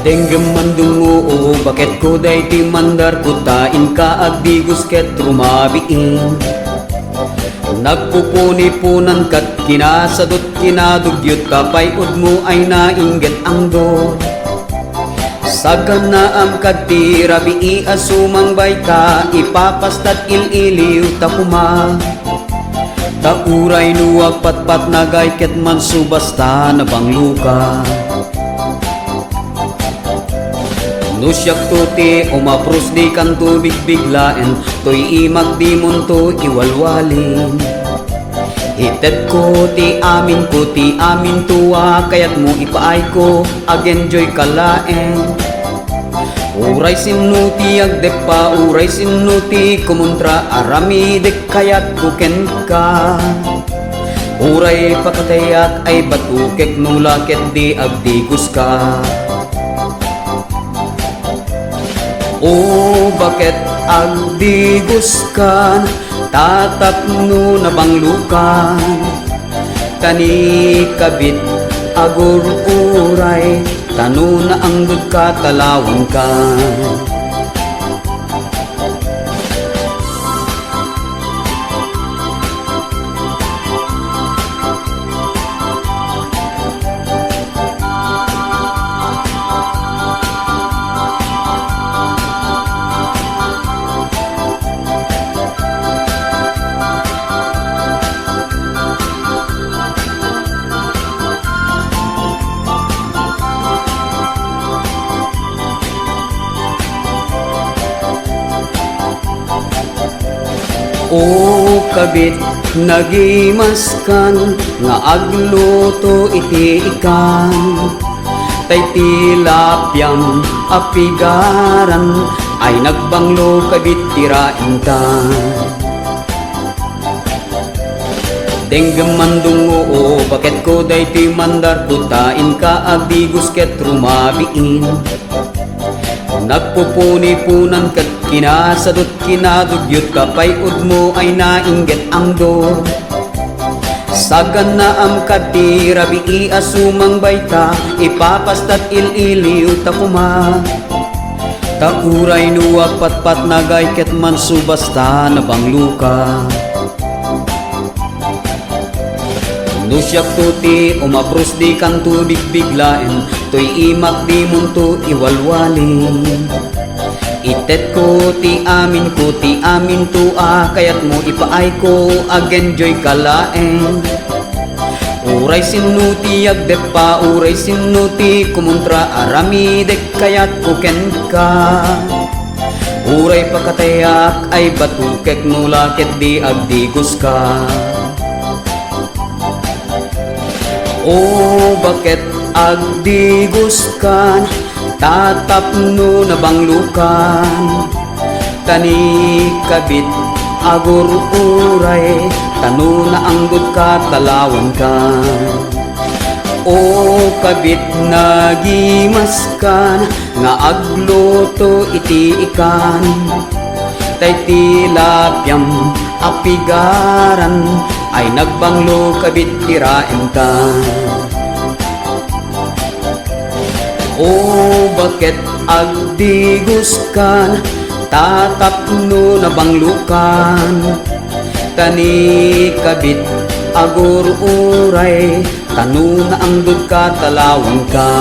Denggem mandungo bakit ko day ti mandar kutain ka agdigos ket rumabiin. Nagpupuni-punan kat kinasadot kinadugyot kapay mo ay nainggit ang do. Sagan na am kadti rabii asumang bay ka ipapastat ililiw takuma. Tauray nuwag patpat nagay ket man subasta na bangluka. Nusyak tuti umapros di kan tubig biglaen to'y imagdimon to iwalwalin. Hitet ko ti amin tuwa kayat mo ipaay ko ag-enjoy kalaen. Uray sinuti agdepa uray sinuti kumuntra aramidek kayat kuken ka. Uray pakatayak ay batukek nulaket di agdigos ka. O bakit agdigos kan tatapno na banglukan. Kani kabit agur uray tano na anggod ka talawang ka. O kabit nagimaskan nga agluto iti ikan. Tay tilapyam apigaran ay nagbanglo kabit tirain ka. Denggem mandungo bakit ko day ti mandar kutain ka agdigos ket rumabiin. Nagpupuni-punan kat kinasadot kinadugyot kapay mo ay nainggit ang do. Sagan na am kadti rabii asumang bayta ipapastat ililiw takuma. Tauray nuwag patpat nagay ket man subasta na bangluka. Nusyak tuti umapros di kan tubig biglaen to'y imakdimon to iwalwalin. Itet ko ti amin tuwa kayat mo ipaay ko ag-enjoy kalaen. Uray sinuti agdepa uray sinuti kumuntra aramidek kayat kuken ka. Uray pakatayak ay batukek nulaket di agdigos ka. O bakit agdigos kan tatapno na banglukan. Kani kabit agur uray tano na anggod ka talawan ka. O kabit nagimaskan nga agluto iti ikan. Tay tilapyam apigaran ay nagbanglo kabit tirain ka. O bakit agdigos kan tatapno na banglukan. Kani kabit agur uray tano na anggod ka talawang ka.